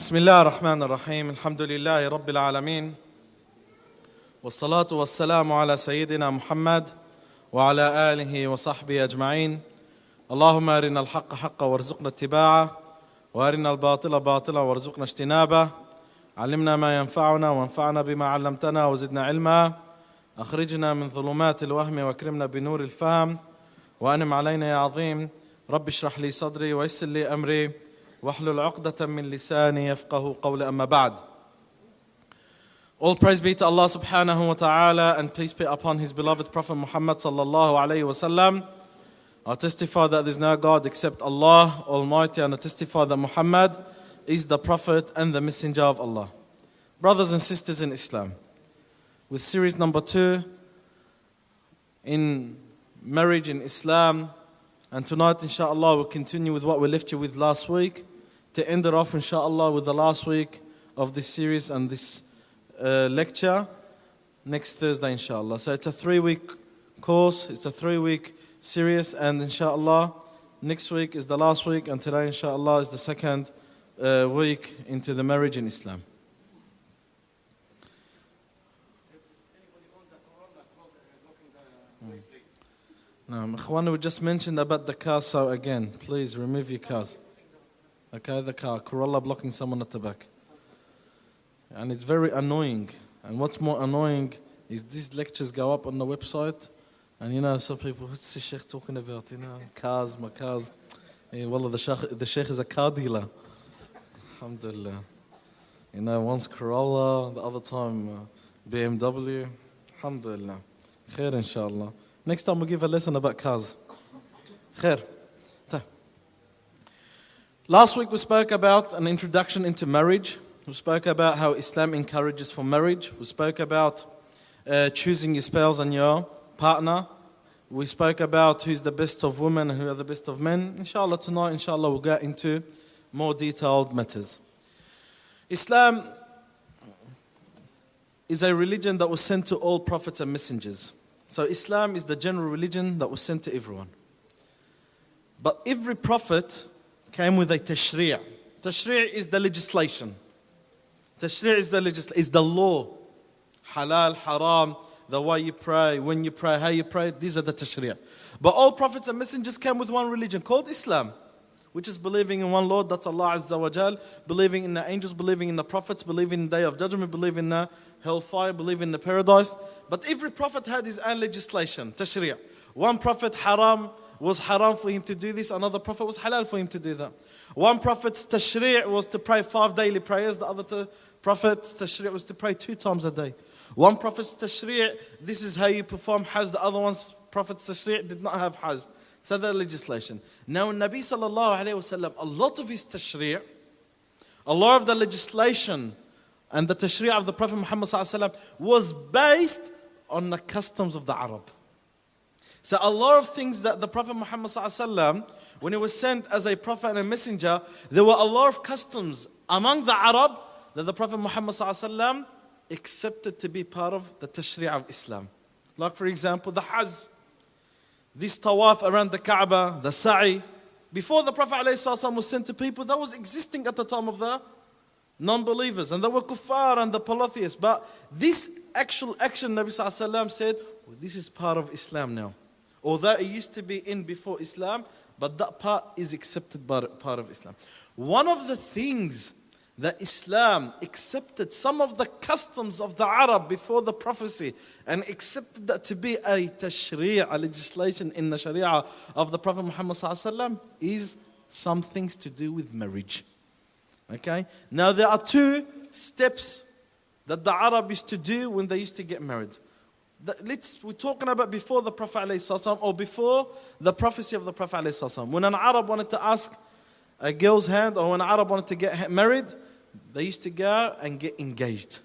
بسم الله الرحمن الرحيم الحمد لله رب العالمين والصلاة والسلام على سيدنا محمد وعلى آله وصحبه أجمعين. اللهم أرنا الحق حقا وارزقنا اتباعه وأرنا الباطل باطلا وارزقنا اجتنابه. علمنا ما ينفعنا وانفعنا بما علمتنا وزدنا علما. أخرجنا من ظلمات الوهم واكرمنا بنور الفهم وأنم علينا يا عظيم. رب اشرح لي صدري ويسر لي أمري واحلل عقدة من لساني يفقه قولي. أما بعد. All praise be to Allah subhanahu wa ta'ala, and peace be upon his beloved Prophet Muhammad sallallahu alayhi wa sallam. I testify that there is no God except Allah Almighty, and I testify that Muhammad is the Prophet and the Messenger of Allah. Brothers and sisters in Islam, with series number 2 in marriage in Islam, and tonight inshallah we'll continue with what we left you with last week, to end it off inshallah with the last week of this series and this lecture next Thursday inshallah. So it's a 3-week course, it's a 3-week series, and inshallah next week is the last week, and today inshallah is the second week into the marriage in Islam. Now, Ikhwan, we just mentioned about the car, so again, please remove your cars. Okay, the car, Corolla blocking someone at the back. And it's very annoying. And what's more annoying is these lectures go up on the website, and you know, some people, what's the Sheikh talking about? You know, cars, my cars. Yeah, wallah, the Sheikh is a car dealer. Alhamdulillah. You know, once Corolla, the other time BMW. Alhamdulillah. Khair, inshallah. Next time we'll give a lesson about cars. Khair. Last week we spoke about an introduction into marriage. We spoke about how Islam encourages for marriage. We spoke about choosing your spouse and your partner. We spoke about who's the best of women and who are the best of men. Inshallah tonight, inshallah, we'll get into more detailed matters. Islam is a religion that was sent to all prophets and messengers. So Islam is the general religion that was sent to everyone. But every prophet came with a tashri'. Tashri' is the legislation. Tashri' is the law. Halal, haram, the way you pray, when you pray, how you pray, these are the tashri'. But all prophets and messengers came with one religion called Islam, which is believing in one Lord, that's Allah Azza wa Jal, believing in the angels, believing in the prophets, believing in the day of judgment, believing in the hellfire, believing in the paradise. But every prophet had his own legislation, tashri'. One prophet was haram for him to do this, another prophet was halal for him to do that. One prophet's tashri' was to pray 5 daily prayers, the other prophet's tashri' was to pray 2 times a day. One prophet's tashri', this is how you perform hajj, the other one's prophet's tashri' did not have hajj. So the legislation. Now Nabi sallallahu alayhi wa sallam, a lot of his tashri', a lot of the legislation and the tashri' of the Prophet Muhammad sallallahu alayhi wa sallam was based on the customs of the Arab. So a lot of things that the Prophet Muhammad sallallahu alayhi wa sallam, when he was sent as a prophet and a messenger, there were a lot of customs among the Arab that the Prophet Muhammad sallallahu alayhi wa sallam accepted to be part of the tashri' of Islam. Like for example, the hajj. This tawaf around the Kaaba, the sa'i, before the Prophet ﷺ was sent to people, that was existing at the time of the non-believers, and they were kuffar and the polytheists. But this actual action, Nabi ﷺ said, well, this is part of Islam now. Although it used to be in before Islam, but that part is accepted part of Islam. One of the things that Islam accepted, some of the customs of the Arab before the prophecy, and accepted that to be a tashri', a legislation in the sharia of the Prophet Muhammad ﷺ, is some things to do with marriage. Okay? Now there are 2 steps that the Arab used to do when they used to get married. We're talking about before the Prophet ﷺ, or before the prophecy of the Prophet ﷺ. When an Arab wanted to ask a girl's hand, or when an Arab wanted to get married, they used to go and get engaged.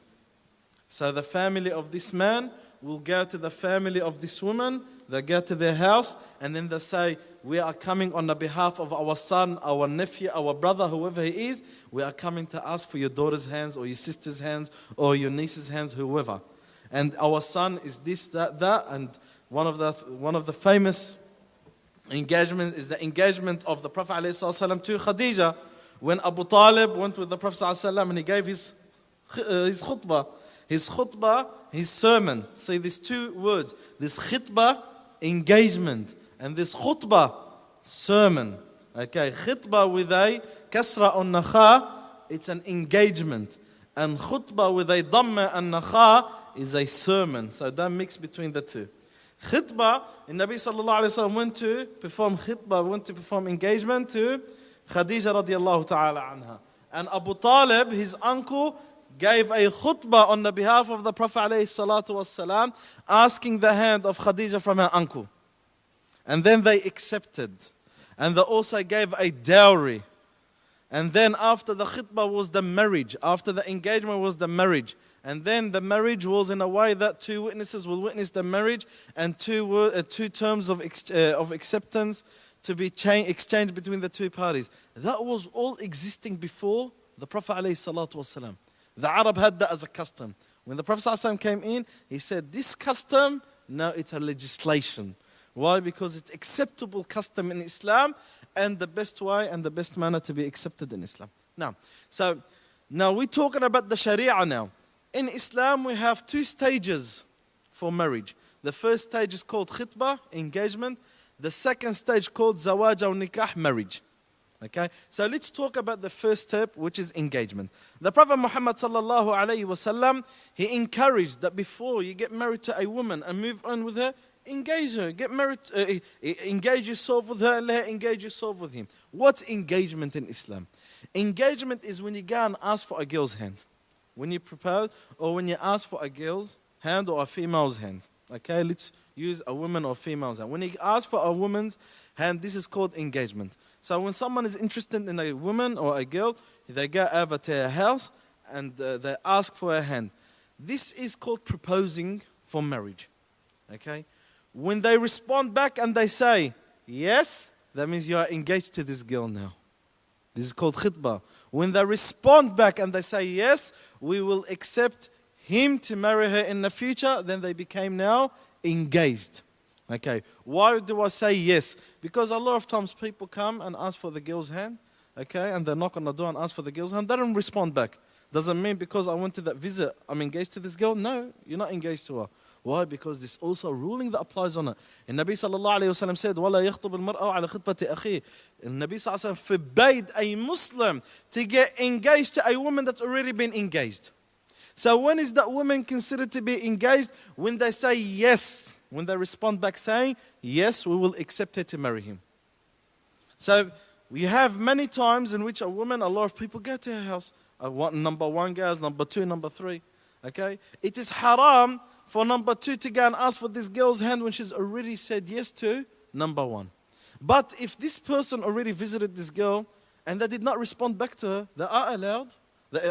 So the family of this man will go to the family of this woman, they go to their house, and then they say, we are coming on the behalf of our son, our nephew, our brother, whoever he is, we are coming to ask for your daughter's hands, or your sister's hands, or your niece's hands, whoever. And our son is this, that, and one of the famous engagements is the engagement of the Prophet ﷺ to Khadija, when Abu Talib went with the Prophet ﷺ and he gave his khutbah. His khutbah, his sermon. Say these two words. This khutbah, engagement. And this khutbah, sermon. Okay, khutbah with a kasra on nakha, it's an engagement. And khutbah with a dhamma and nakha is a sermon. So don't mix between the two. Khutbah, the Nabi sallallahu alayhi wa sallam went to perform khutbah, went to perform engagement to Khadija radiallahu ta'ala anha. And Abu Talib, his uncle, gave a khutbah on the behalf of the Prophet alayhi salatu wasalam, asking the hand of Khadija from her uncle. And then they accepted. And they also gave a dowry. And then after the khutbah was the marriage. After the engagement was the marriage. And then the marriage was in a way that two witnesses will witness the marriage, and two terms of acceptance to be exchanged between the two parties. That was all existing before the Prophet ﷺ. The Arab had that as a custom. When the Prophet ﷺ came in, he said, this custom, now it's a legislation. Why? Because it's acceptable custom in Islam, and the best way and the best manner to be accepted in Islam. Now we're talking about the Sharia now. In Islam, we have two stages for marriage. The first stage is called khitbah, engagement. The second stage called zawaj or nikah, marriage. Okay, so let's talk about the first step, which is engagement. The Prophet Muhammad sallallahu alaihi wasallam, he encouraged that before you get married to a woman and move on with her, engage her, get married, engage yourself with her, and let her engage yourself with him. What's engagement in Islam? Engagement is when you go and ask for a girl's hand. When you propose, or when you ask for a girl's hand or a female's hand. Okay, let's use a woman or female's hand. When you ask for a woman's hand, this is called engagement. So when someone is interested in a woman or a girl, they go over to her house and they ask for her hand. This is called proposing for marriage. Okay, when they respond back and they say yes, that means you are engaged to this girl now. This is called khitbah. When they respond back and they say yes, we will accept him to marry her in the future, then they became now engaged. Okay, why do I say yes? Because a lot of times people come and ask for the girl's hand, okay, and they knock on the door and ask for the girl's hand. They don't respond back. Doesn't mean because I went to that visit, I'm engaged to this girl. No, you're not engaged to her. Why? Because there's also a ruling that applies on it. And Nabi sallallahu alayhi wa sallam said, وَلَا يَخْطُبُ الْمَرْأَ عَلَى خِطْبَةِ أَخِيهِ. And Nabi sallallahu alayhi wa sallam forbade a Muslim to get engaged to a woman that's already been engaged. So when is that woman considered to be engaged? When they say yes. When they respond back saying, yes, we will accept her to marry him. So we have many times in which a lot of people go to her house. Number one goes, number two, number three. Okay? It is haram for number two to go and ask for this girl's hand when she's already said yes to number one. But if this person already visited this girl and they did not respond back to her, they are allowed,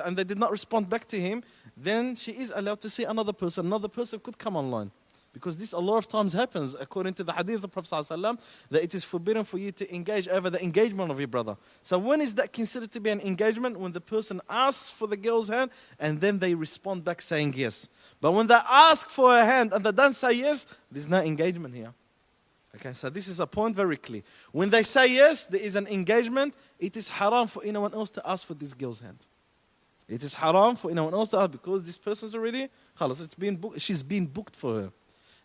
and they did not respond back to him, then she is allowed to see another person. Another person could come online. Because this a lot of times happens, according to the hadith of the Prophet ﷺ, that it is forbidden for you to engage over the engagement of your brother. So when is that considered to be an engagement? When the person asks for the girl's hand and then they respond back saying yes. But when they ask for her hand and they don't say yes, there's no engagement here. Okay, so this is a point very clear. When they say yes, there is an engagement. It is haram for anyone else to ask for this girl's hand. It is haram for anyone else to ask because this person's already, she's been booked for her.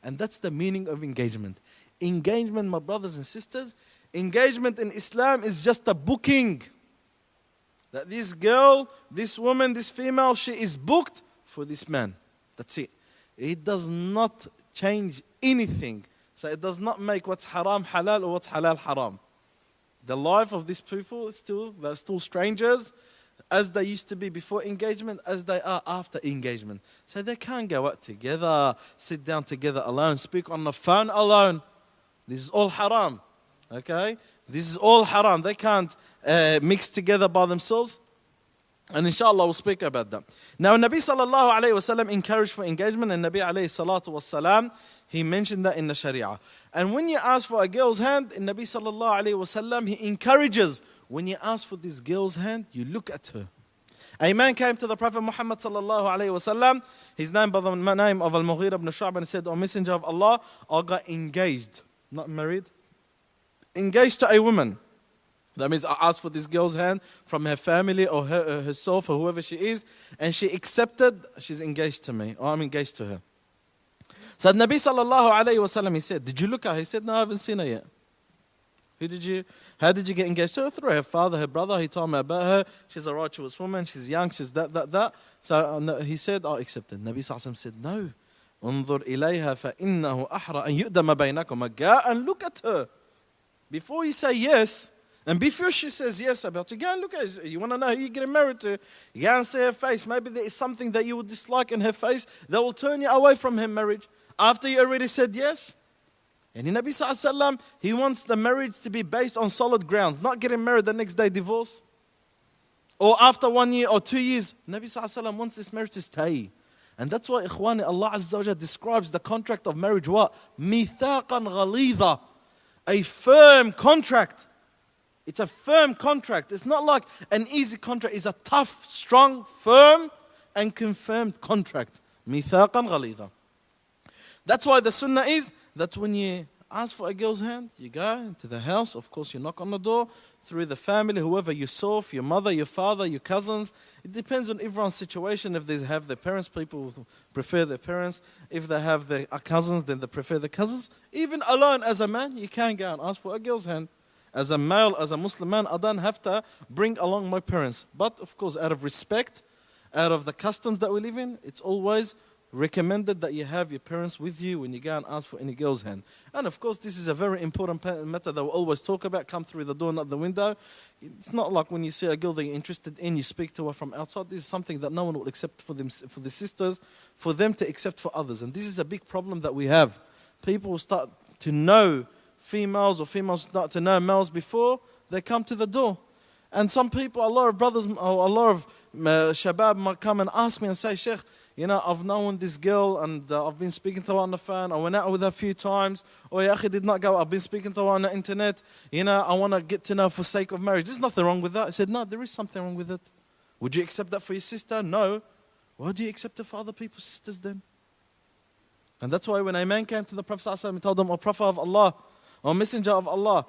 And that's the meaning of engagement. Engagement, my brothers and sisters, engagement in Islam is just a booking. That this girl, this woman, this female, she is booked for this man. That's it. It does not change anything. So it does not make what's haram halal or what's halal haram. The life of these people, they're still strangers, as they used to be before engagement, as they are after engagement. So they can't go out together, sit down together alone, speak on the phone alone. This is all haram. Okay? This is all haram. They can't mix together by themselves. And inshallah we'll speak about that. Now Nabi sallallahu alayhi wa sallam encouraged for engagement, and Nabi alayhi salatu wa salam, he mentioned that in the Sharia. And when you ask for a girl's hand, in Nabi sallallahu alayhi wa sallam, he encourages, when you ask for this girl's hand, you look at her. A man came to the Prophet Muhammad sallallahu alayhi wa sallam, his name by the name of Al-Mughira ibn Shu'bah, and said, O Messenger of Allah, I got engaged, not married, engaged to a woman. That means I asked for this girl's hand from her family or herself or whoever she is, and she accepted, she's engaged to me, or I'm engaged to her. So the Nabi sallallahu alayhi wa sallam, he said, did you look at her? He said, no, I haven't seen her yet. How did you get engaged to her? Through her father, her brother. He told me about her. She's a righteous woman. She's young. She's that. So he said, I accepted. Nabi sallallahu alayhi wa sallam said, no. انظر إليها فإنه أحرى أن يؤدم بينكما. Go and look at her. Before you say yes, and before she says yes about you, go and look at her. You want to know who you're getting married to? You go and see her face. Maybe there is something that you would dislike in her face that will turn you away from her marriage. After you already said yes. And the Nabi sallallahu alayhi wa sallam, he wants the marriage to be based on solid grounds, not getting married the next day, divorce. Or after 1 year or 2 years. Nabi sallallahu alayhi wa sallam wants this marriage to stay. And that's why, ikhwani, Allah Azza wa Jalla describes the contract of marriage what? Mithaqan ghalidha. A firm contract. It's a firm contract. It's not like an easy contract. It's a tough, strong, firm and confirmed contract. Mithaqan ghalidha. That's why the sunnah is that when you ask for a girl's hand, you go into the house. Of course, you knock on the door through the family, whoever you saw, your mother, your father, your cousins. It depends on everyone's situation. If they have their parents, people prefer their parents. If they have their cousins, then they prefer the cousins. Even alone as a man, you can go and ask for a girl's hand. As a male, as a Muslim man, I don't have to bring along my parents. But of course, out of respect, out of the customs that we live in, it's always recommended that you have your parents with you when you go and ask for any girl's hand. And of course, this is a very important matter that we always talk about. Come through the door, not the window. It's not like when you see a girl that you're interested in, you speak to her from outside. This is something that no one will accept for them, for the sisters, for them to accept for others. And this is a big problem that we have. People will start to know females, or females start to know males before they come to the door. And some people, a lot of brothers, or a lot of shabab might come and ask me and say, Sheikh, you know, I've known this girl and I've been speaking to her on the phone. I went out with her a few times. Or Ya akhi, did not go. I've been speaking to her on the internet. You know, I want to get to know for sake of marriage. There's nothing wrong with that. I said, no, there is something wrong with it. Would you accept that for your sister? No. Why do you accept it for other people's sisters then? And that's why when a man came to the Prophet ﷺ and told him, O Prophet of Allah, O Messenger of Allah,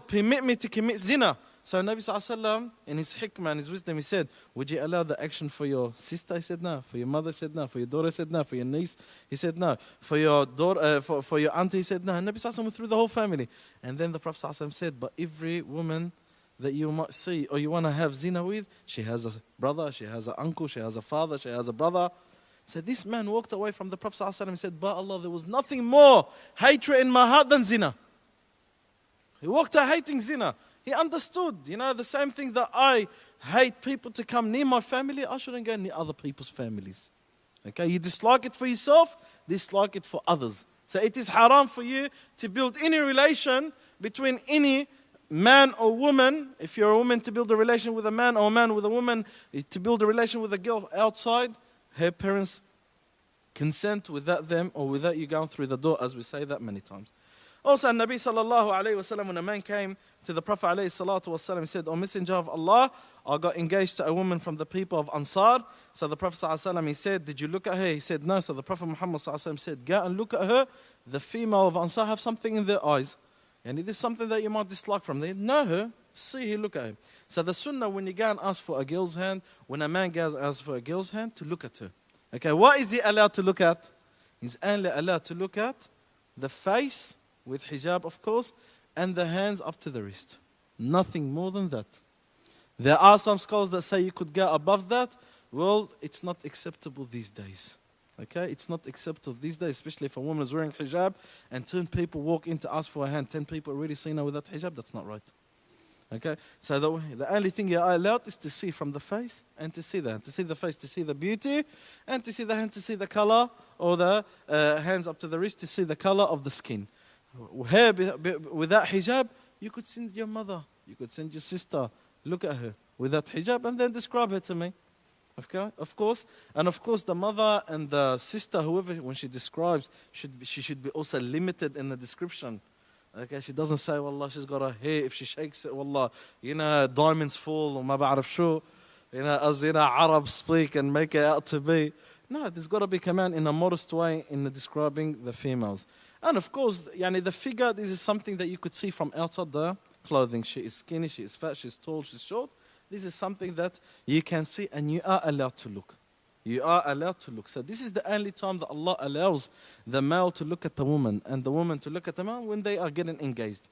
permit me to commit zina. So Nabi ﷺ, in his hikmah and his wisdom, he said, would you allow the action for your sister? He said no. For your mother? He said no. For your daughter? He said no. For your niece? He said no. For your daughter, for your auntie? He said no. And Nabi ﷺ went through the whole family. And then the Prophet ﷺ said, but every woman that you might see or you want to have zina with, she has a brother, she has an uncle, she has a father, she has a brother. So this man walked away from the Prophet ﷺ and said, by Allah, there was nothing more hatred in my heart than zina. He walked out hating zina. He understood, you know, the same thing that I hate people to come near my family, I shouldn't go near other people's families. Okay, you dislike it for yourself, dislike it for others. So it is haram for you to build any relation between any man or woman. If you're a woman, to build a relation with a man, or a man with a woman, to build a relation with a girl outside, her parents consent without them or without you going through the door, as we say that many times. Also, Nabi sallallahu alayhi wa sallam, when a man came to the Prophet alayhi salatu wa sallam, he said, O Messenger of Allah, I got engaged to a woman from the people of Ansar. So the Prophet sallallahu alayhi wa sallam, he said, did you look at her? He said, no. So the Prophet Muhammad sallallahu alayhi wa sallam said, go and look at her. The female of Ansar have something in their eyes. And it is something that you might dislike from them. Know her, see her, look at her. So the sunnah, when you go and ask for a girl's hand, when a man goes and asks for a girl's hand, to look at her. Okay, what is he allowed to look at? He's only allowed to look at the face, with hijab of course, and the hands up to the wrist. Nothing more than that. There are some scholars that say you could go above that. Well, it's not acceptable these days. Okay, it's not acceptable these days, especially if a woman is wearing hijab and 10 people walk in to ask for a hand, 10 people already seen her without hijab, that's not right. Okay, so the only thing you are allowed is to see from the face and to see the hand. To see the face, to see the beauty, and to see the hand, to see the color, or the hands up to the wrist, to see the color of the skin. Hair without hijab, you could send your mother, you could send your sister, look at her without hijab and then describe her to me. Okay, of course. And of course the mother and the sister, whoever, when she describes, she should be also limited in the description. Okay, she doesn't say, wallah, she's got a hair, if she shakes it, wallah, you know, diamonds fall, or ma ba'araf shu, you know, as you know, Arabs speak and make it out to be. No, there's got to be command in a modest way in the describing the females. And of course, yani the figure, this is something that you could see from outside the clothing. She is skinny, she is fat, she's tall, she's short. This is something that you can see and you are allowed to look. You are allowed to look. So this is the only time that Allah allows the male to look at the woman and the woman to look at the man, when they are getting engaged.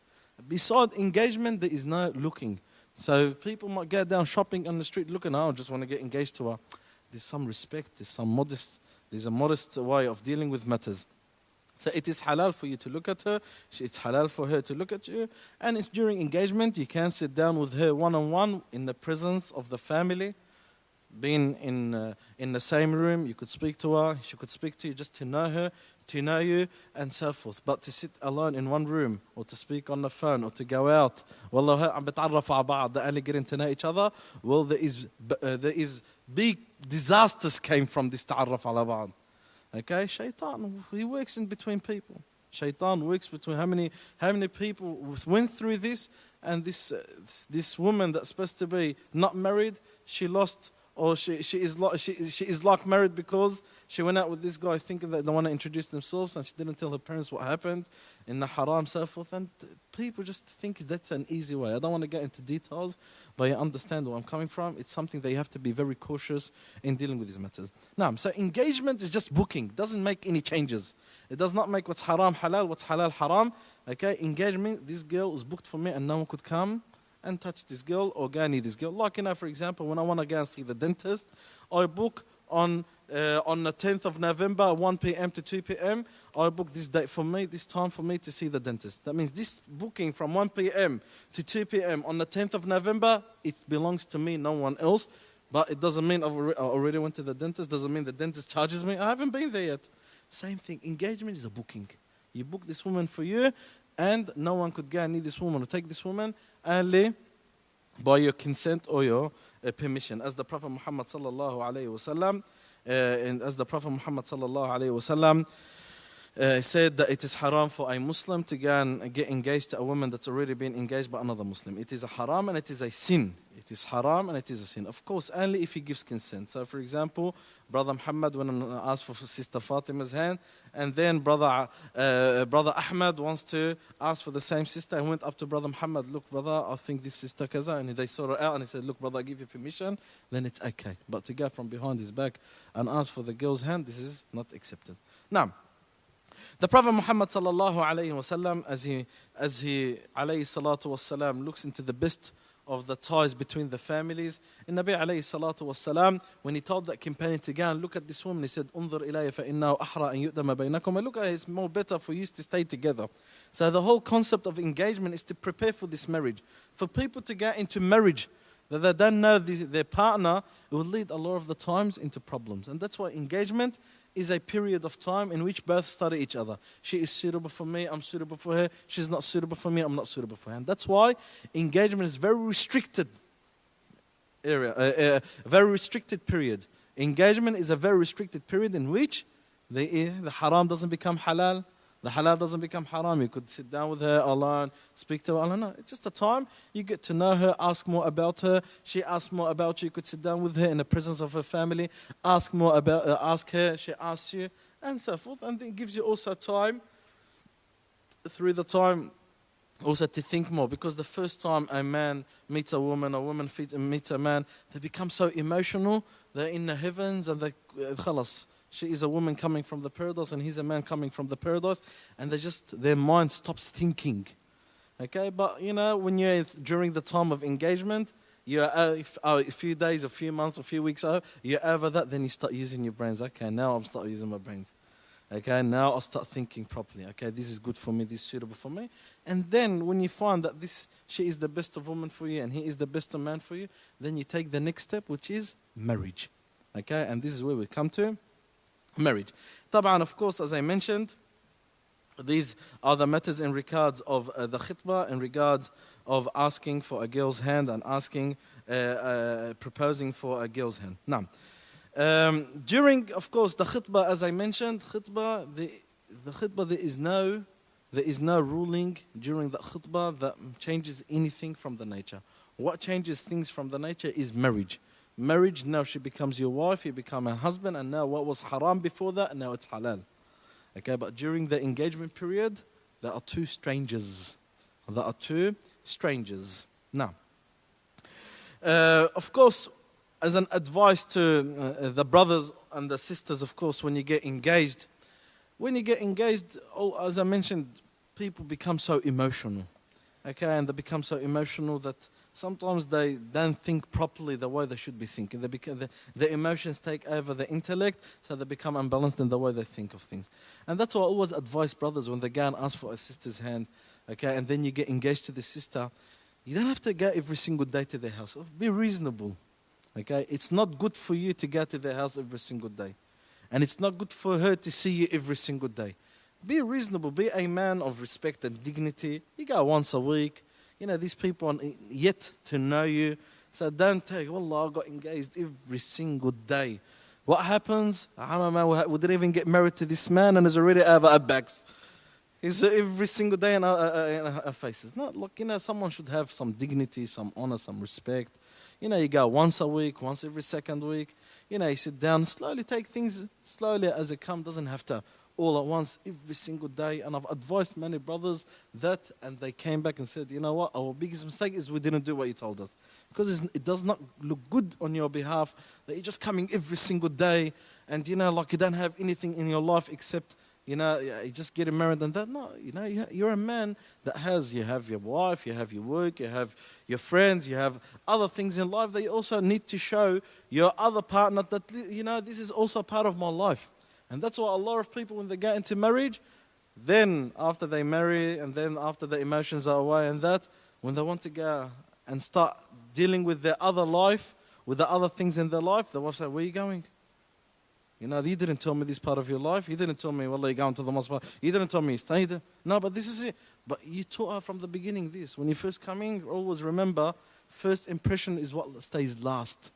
Besides engagement, there is no looking. So people might go down shopping on the street looking, oh, I just want to get engaged to her. There's some respect, there's a modest way of dealing with matters. So it is halal for you to look at her. It's halal for her to look at you. And if during engagement, you can sit down with her one-on-one in the presence of the family. Being in the same room, you could speak to her, she could speak to you just to know her, to know you, and so forth. But to sit alone in one room, or to speak on the phone, or to go out, والله عم بتعرفوا على بعض, they're only getting to know each other. Well, there is big disasters came from this تعرف على بعض. Okay, Shaitan, he works in between people. Shaitan works between how many people went through this, and this woman that's supposed to be not married, she lost. Or she is like married because she went out with this guy thinking that they want to introduce themselves, and she didn't tell her parents what happened in the haram, so forth. And people just think that's an easy way. I don't want to get into details, but you understand where I'm coming from. It's something that you have to be very cautious in dealing with these matters. Now, so engagement is just booking. It doesn't make any changes. It does not make what's haram halal, what's halal haram. Okay, engagement, this girl was booked for me and no one could come and touch this girl or go near this girl. Like, for example, when I want to go and see the dentist, I book on the 10th of November, 1 p.m. to 2 p.m. I book this date for me, this time for me to see the dentist. That means this booking from 1 p.m. to 2 p.m. on the 10th of November, it belongs to me, no one else. But it doesn't mean I already went to the dentist, doesn't mean the dentist charges me. I haven't been there yet. Same thing, engagement is a booking. You book this woman for you, and no one could go and need this woman or take this woman only by your consent or your permission. As the Prophet Muhammad sallallahu alayhi wasallam, said that it is haram for a Muslim to go and get engaged to a woman that's already been engaged by another Muslim. It is a haram and it is a sin. It is haram and it is a sin. Of course, only if he gives consent. So, for example, Brother Muhammad went and asked for Sister Fatima's hand, and then Brother Ahmad wants to ask for the same sister, and went up to Brother Muhammad, look, brother, I think this sister kaza, and they saw her out, and he said, look, brother, I give you permission, then it's okay. But to go from behind his back and ask for the girl's hand, this is not accepted. Now, the Prophet Muhammad sallallahu alayhi wasallam, as he alayhi salatu wasalam, looks into the best of the ties between the families. In Nabi alayhi salatu wasalam, when he told that companion to go and look at this woman, he said, "Unzur ilayya fa innahu ahra an yu'dama baynakum." Look at it, it's more better for you to stay together. So the whole concept of engagement is to prepare for this marriage. For people to get into marriage that they don't know their partner, it will lead a lot of the times into problems. And that's why engagement is a period of time in which both study each other. She is suitable for me, I'm suitable for her. She's not suitable for me, I'm not suitable for her. And that's why engagement is very restricted area, a very restricted period. Engagement is a very restricted period in which the haram doesn't become halal, the halal doesn't become haram. You could sit down with her alone, speak to her alone. No, it's just a time you get to know her, ask more about her. She asks more about you. You could sit down with her in the presence of her family, ask more about ask her, she asks you, and so forth. And it gives you also time, through the time, also to think more. Because the first time a man meets a woman meets a man, they become so emotional. They're in the heavens and they khalas. She is a woman coming from the paradise and he's a man coming from the paradise, and their mind stops thinking. Okay, but when you're during the time of engagement, you're a few days, a few months, a few weeks out, you're over that, then you start using your brains. Okay, now I'm start using my brains. Okay, now I'll start thinking properly. Okay, this is good for me, this is suitable for me. And then when you find that she is the best of woman for you and he is the best of man for you, then you take the next step, which is marriage. Okay, and this is where we come to marriage. Taban, of course, as I mentioned, these are the matters in regards of the khitbah, in regards of asking for a girl's hand and proposing for a girl's hand. Now, during, of course, the khitbah, as I mentioned, the khitbah, there is no ruling during the khitbah that changes anything from the nature. What changes things from the nature is marriage. Marriage, now she becomes your wife, you become her husband, and now what was haram before that, now it's halal. Okay, but during the engagement period, there are two strangers. There are two strangers. Now, of course, as an advice to the brothers and the sisters, of course, when you get engaged, as I mentioned, people become so emotional, okay, and they become so emotional that sometimes they don't think properly the way they should be thinking. The emotions take over the intellect, so they become unbalanced in the way they think of things. And that's why I always advise brothers when they go and ask for a sister's hand, okay, and then you get engaged to the sister, you don't have to go every single day to their house. Be reasonable, okay? It's not good for you to go to their house every single day. And it's not good for her to see you every single day. Be reasonable. Be a man of respect and dignity. You go once a week. You know, these people are yet to know you. So don't take, wallah, I got engaged every single day. What happens? We didn't even get married to this man and he's already over our backs. He's every single day in our faces. No, look, you know, someone should have some dignity, some honor, some respect. You know, you go once a week, once every second week. You know, you sit down, slowly take things slowly as it comes. Doesn't have to all at once every single day. And I've advised many brothers that, and they came back and said, you know what, our biggest mistake is we didn't do what you told us. Because it does not look good on your behalf that you're just coming every single day and, you know, like you don't have anything in your life except, you know, you just getting married and that. No, you know, you're a man that you have your wife, you have your work, you have your friends, you have other things in life that you also need to show your other partner that, you know, this is also part of my life. And that's why a lot of people, when they get into marriage, then after they marry and then after the emotions are away and that, when they want to go and start dealing with their other life, with the other things in their life, the wife says, where are you going? You know, you didn't tell me this part of your life. You didn't tell me, well, you're going to the mosque. You didn't tell me, stay there. No, but this is it. But you taught her from the beginning this. When you first come in, always remember, first impression is what stays last.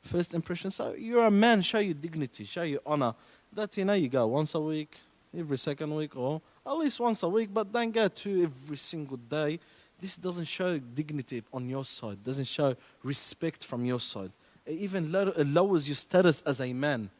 First impression. So you're a man, show your dignity, show your honor. That, you know, you go once a week, every second week, or at least once a week, but don't go to every single day. This doesn't show dignity on your side, doesn't show respect from your side. It even lowers your status as a man.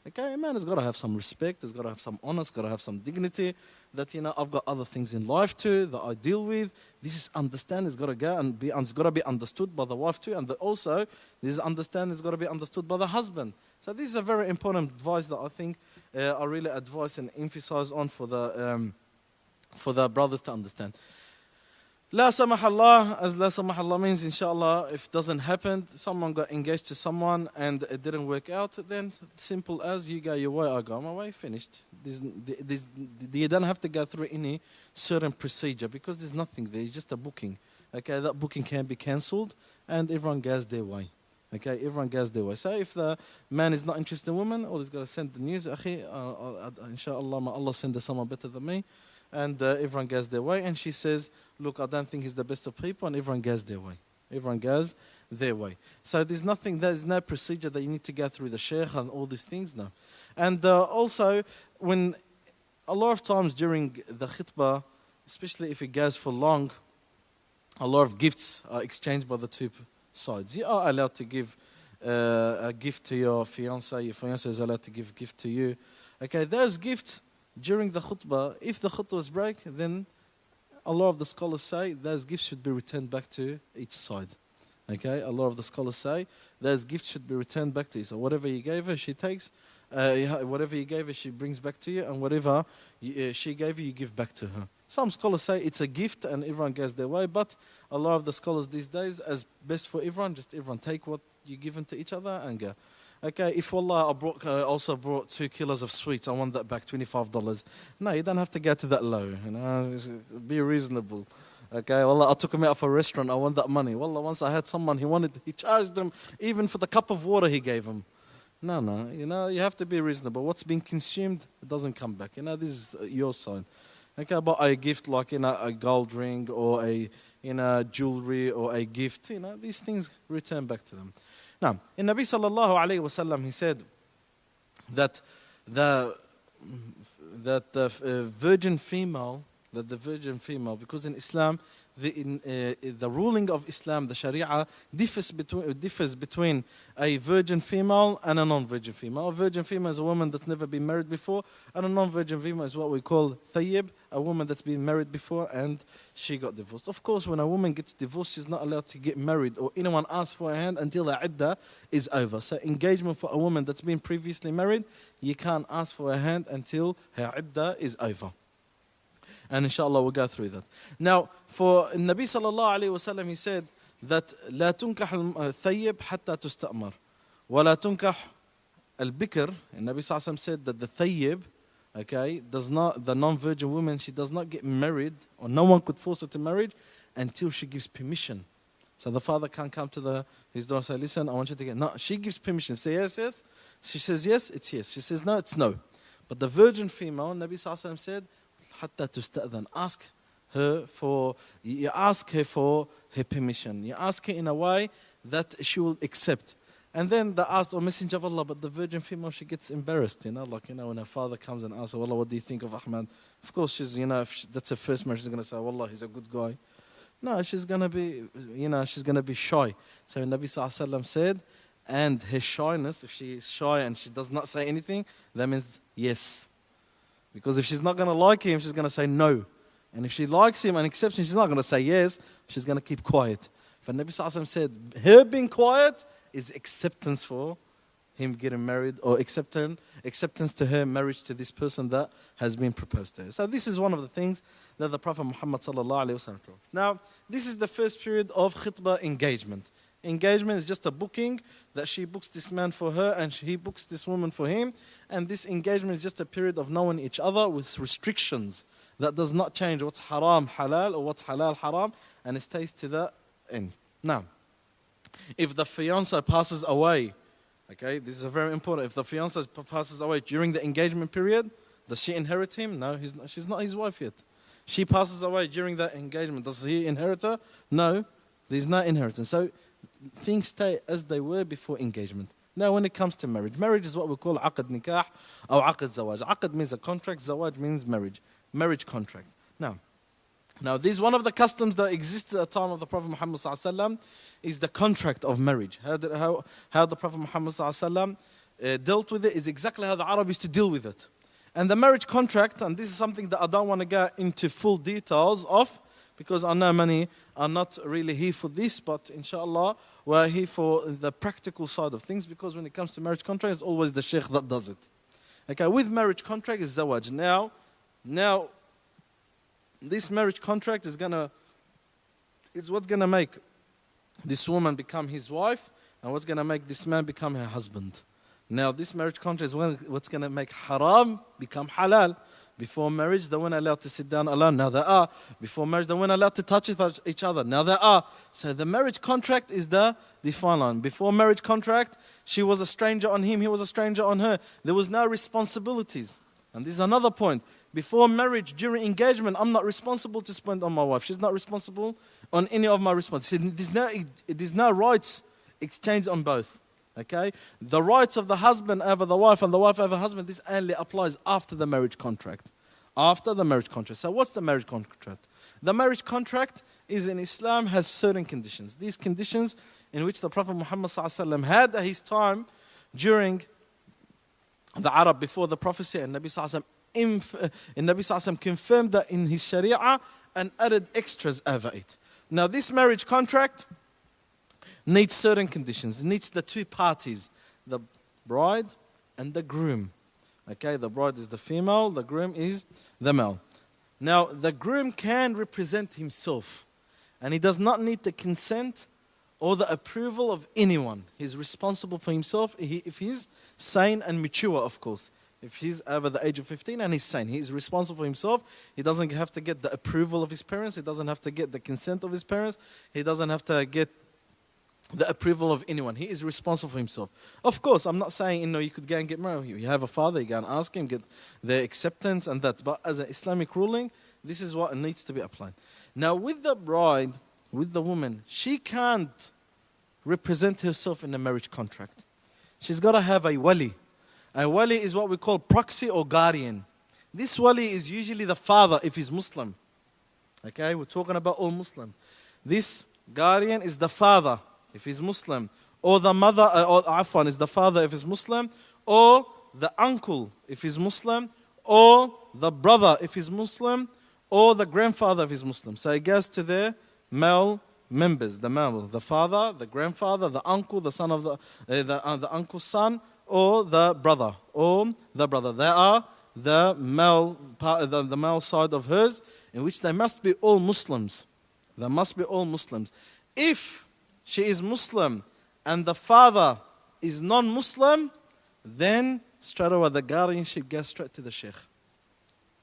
Okay, a man has got to have some respect, has got to have some honor, has got to have some dignity. That, you know, I've got other things in life too that I deal with. This is understand, it's got to go and it's got to be understood by the wife too. And also, this understand, it's got to be understood by the husband. So this is a very important advice that I think I really advise and emphasize on for the brothers to understand. La samahallah, as la samahallah means, inshallah, if it doesn't happen, someone got engaged to someone and it didn't work out, then simple as you go your way, I go my way, finished. You don't have to go through any certain procedure because there's nothing there, it's just a booking. Okay, that booking can be cancelled and everyone goes their way. Okay, everyone goes their way. So if the man is not interested in women, all he's got to send the news, inshallah, may Allah send us someone better than me. And everyone goes their way. And she says, look, I don't think he's the best of people. And everyone goes their way. Everyone goes their way. So there's no procedure that you need to go through the sheikh and all these things, no. And also, when a lot of times during the khitbah, especially if it goes for long, a lot of gifts are exchanged by the two sides. You are allowed to give a gift to your fiancé is allowed to give a gift to you. Okay, those gifts during the khutbah, if the khutbahs break, then a lot of the scholars say those gifts should be returned back to each side. Okay, a lot of the scholars say those gifts should be returned back to you. So whatever you gave her, she takes. Whatever you gave her, she brings back to you. And whatever she gave you, you give back to her. Some scholars say it's a gift and everyone goes their way. But a lot of the scholars these days, as best for everyone, just everyone take what you give to each other and go. Okay, if wallah, I also brought 2 kilos of sweets, I want that back, $25. No, you don't have to go to that low. You know, be reasonable. Okay, wallah, I took him out for a restaurant, I want that money. Wallah, once I had someone, he charged them even for the cup of water he gave him. No, you know, you have to be reasonable. What's been consumed, it doesn't come back. You know, this is your side. Okay, but a gift like, you know, a gold ring or a, you know, jewelry or a gift, you know, these things return back to them. Now, in Nabi sallallahu alayhi wa sallam, he said that the virgin female that the virgin female, because in Islam, the ruling of Islam, the Sharia, differs between a virgin female and a non-virgin female. A virgin female is a woman that's never been married before, and a non-virgin female is what we call thayyib, a woman that's been married before and she got divorced. Of course, when a woman gets divorced, she's not allowed to get married or anyone asks for her hand until her iddah is over. So engagement for a woman that's been previously married, you can't ask for her hand until her iddah is over. And inshallah we'll go through that. Now, for Nabi sallallahu alayhi wa sallam, he said that لا تنكح الثيب حتى تستأمر ولا تنكح البكر. And Nabi sallallahu alayhi wa sallam said that the thayyib, okay, the non-virgin woman, she does not get married, or no one could force her to marry until she gives permission. So the father can't come to his daughter and say, listen, I want you to get, no, she gives permission. Say yes, yes. She says yes, it's yes. She says no, it's no. But the virgin female, Nabi sallallahu alayhi wa sallam said, حتى تستأذن. You ask her for her permission. You ask her in a way that she will accept. And then they asked, Messenger of Allah, but the virgin female, she gets embarrassed, when her father comes and asks her, Wallah, what do you think of Ahmad? Of course, she's, if that's her first marriage, she's going to say, Wallah, he's a good guy. No, she's going to be, she's going to be shy. So Nabi Sallallahu Alaihi Wasallam said, and her shyness, if she is shy and she does not say anything, that means yes. Because if she's not going to like him, she's going to say no. And if she likes him and accepts him, she's not going to say yes, she's going to keep quiet. But Nabi Sallallahu Alaihi Wasallam said, her being quiet is acceptance for him getting married, or acceptance to her marriage to this person that has been proposed to her. So this is one of the things that the Prophet Muhammad sallallahu alaihi wasallam taught. Now, this is the first period of khitbah engagement. Engagement is just a booking that she books this man for her and he books this woman for him. And this engagement is just a period of knowing each other with restrictions that does not change what's haram halal or what's halal haram, and it stays to the end. Now, if the fiancé passes away, okay, this is very important. If the fiancé passes away during the engagement period, does she inherit him? No, she's not his wife yet. She passes away during the engagement. Does he inherit her? No, there's no inheritance. So things stay as they were before engagement. Now, when it comes to marriage, marriage is what we call aqd nikah or aqd zawaj. Aqd means a contract, zawaj means marriage contract. Now, this one of the customs that existed at the time of the Prophet Muhammad sallallahu alaihi wasallam is the contract of marriage. How the Prophet Muhammad sallallahu alaihi wasallam dealt with it is exactly how the Arab used to deal with it. And the marriage contract, and this is something that I don't want to go into full details of, because I know many are not really here for this, but inshallah, we're here for the practical side of things, because when it comes to marriage contract, it's always the sheikh that does it. Okay, with marriage contract is zawaj. Now, this marriage contract is what's gonna make this woman become his wife, and what's gonna make this man become her husband. Now, this marriage contract is what's gonna make haram become halal. Before marriage, they weren't allowed to sit down alone. Now they are. Before marriage, they weren't allowed to touch each other. Now they are. So the marriage contract is the defined line. Before marriage contract, she was a stranger on him, he was a stranger on her. There was no responsibilities. And this is another point. Before marriage, during engagement, I'm not responsible to spend on my wife. She's not responsible on any of my responsibilities. There's no rights exchanged on both. Okay? The rights of the husband over the wife and the wife over husband, this only applies after the marriage contract. After the marriage contract. So what's the marriage contract? The marriage contract is in Islam has certain conditions. These conditions in which the Prophet Muhammad ﷺ had at his time during the Arab before the prophecy, and Nabi ﷺ confirmed that in his Sharia and added extras over it. Now this marriage contract needs certain conditions. It needs the two parties, the bride and the groom. Okay, the bride is the female, the groom is the male. Now, the groom can represent himself, and he does not need the consent or the approval of anyone. He's responsible for himself if he's sane and mature, of course. If he's over the age of 15 and he's sane, he's responsible for himself. He doesn't have to get the approval of his parents. He doesn't have to get the consent of his parents. He doesn't have to get the approval of anyone. He is responsible for himself. Of course, I'm not saying, you could go and get married. You have a father, you go and ask him, get the acceptance and that. But as an Islamic ruling, this is what needs to be applied. Now, with the bride, with the woman, she can't represent herself in a marriage contract. She's got to have a wali. A wali is what we call proxy or guardian. This wali is usually the father if he's Muslim. Okay, we're talking about all Muslim. This guardian is the father, if he's Muslim, or the mother, or Afwan is the father if he's Muslim, or the uncle if he's Muslim, or the brother if he's Muslim, or the grandfather if he's Muslim. So it goes to the male members, the father, the grandfather, the uncle, the son of the uncle's son, or the brother, They are the male side of hers, in which they must be all Muslims. They must be all Muslims. If she is Muslim and the father is non-Muslim, then straight away the guardianship goes straight to the sheikh,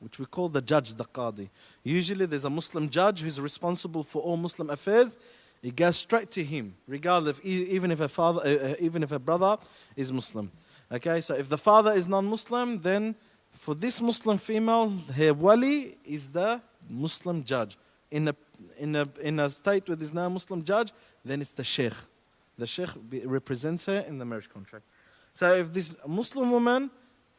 which we call the judge, the qadi. Usually there's a Muslim judge who's responsible for all Muslim affairs. It goes straight to him, regardless, even if a brother is Muslim. Okay, so if the father is non-Muslim, then for this Muslim female, her wali is the Muslim judge. In a state where there's no Muslim judge, then it's the sheikh. The sheikh represents her in the marriage contract. So if this Muslim woman,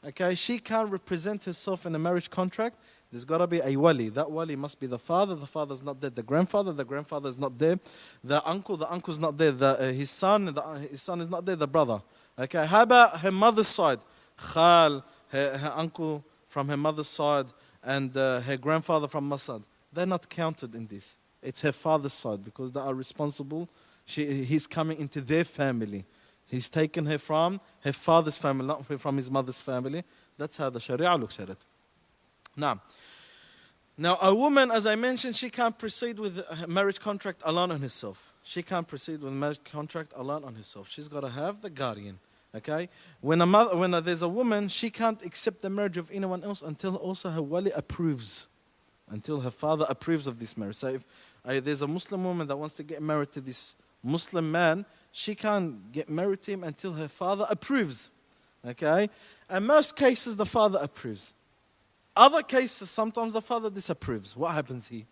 okay, she can't represent herself in a marriage contract, there's got to be a wali. That wali must be the father's not there. The grandfather's not there. The uncle's not there. His son is not there. The brother. Okay, how about her mother's side? Khal, her uncle from her mother's side, and her grandfather from mother's side. They're not counted in this. It's her father's side because they are responsible. He's coming into their family. He's taken her from her father's family, not from his mother's family. That's how the Sharia looks at it. Now, a woman, as I mentioned, she can't proceed with a marriage contract alone on herself. She can't proceed with a marriage contract alone on herself. She's got to have the guardian. Okay? When there's a woman, she can't accept the marriage of anyone else until also her wali approves. Until her father approves of this marriage. So if there's a Muslim woman that wants to get married to this Muslim man, she can't get married to him until her father approves. Okay? In most cases, the father approves. Other cases, sometimes the father disapproves. What happens here?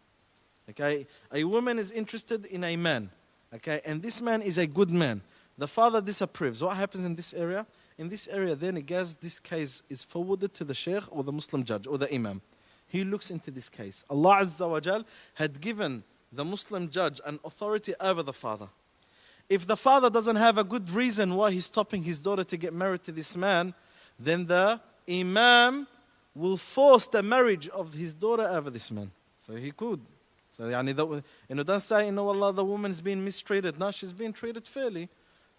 Okay? A woman is interested in a man. Okay? And this man is a good man. The father disapproves. What happens in this area? In this area, then this case is forwarded to the sheikh or the Muslim judge or the imam. He looks into this case. Allah Azza wa Jal had given the Muslim judge an authority over the father. If the father doesn't have a good reason why he's stopping his daughter to get married to this man, then the imam will force the marriage of his daughter over this man. So he could. So don't say, Allah, the woman's being mistreated. No, she's being treated fairly.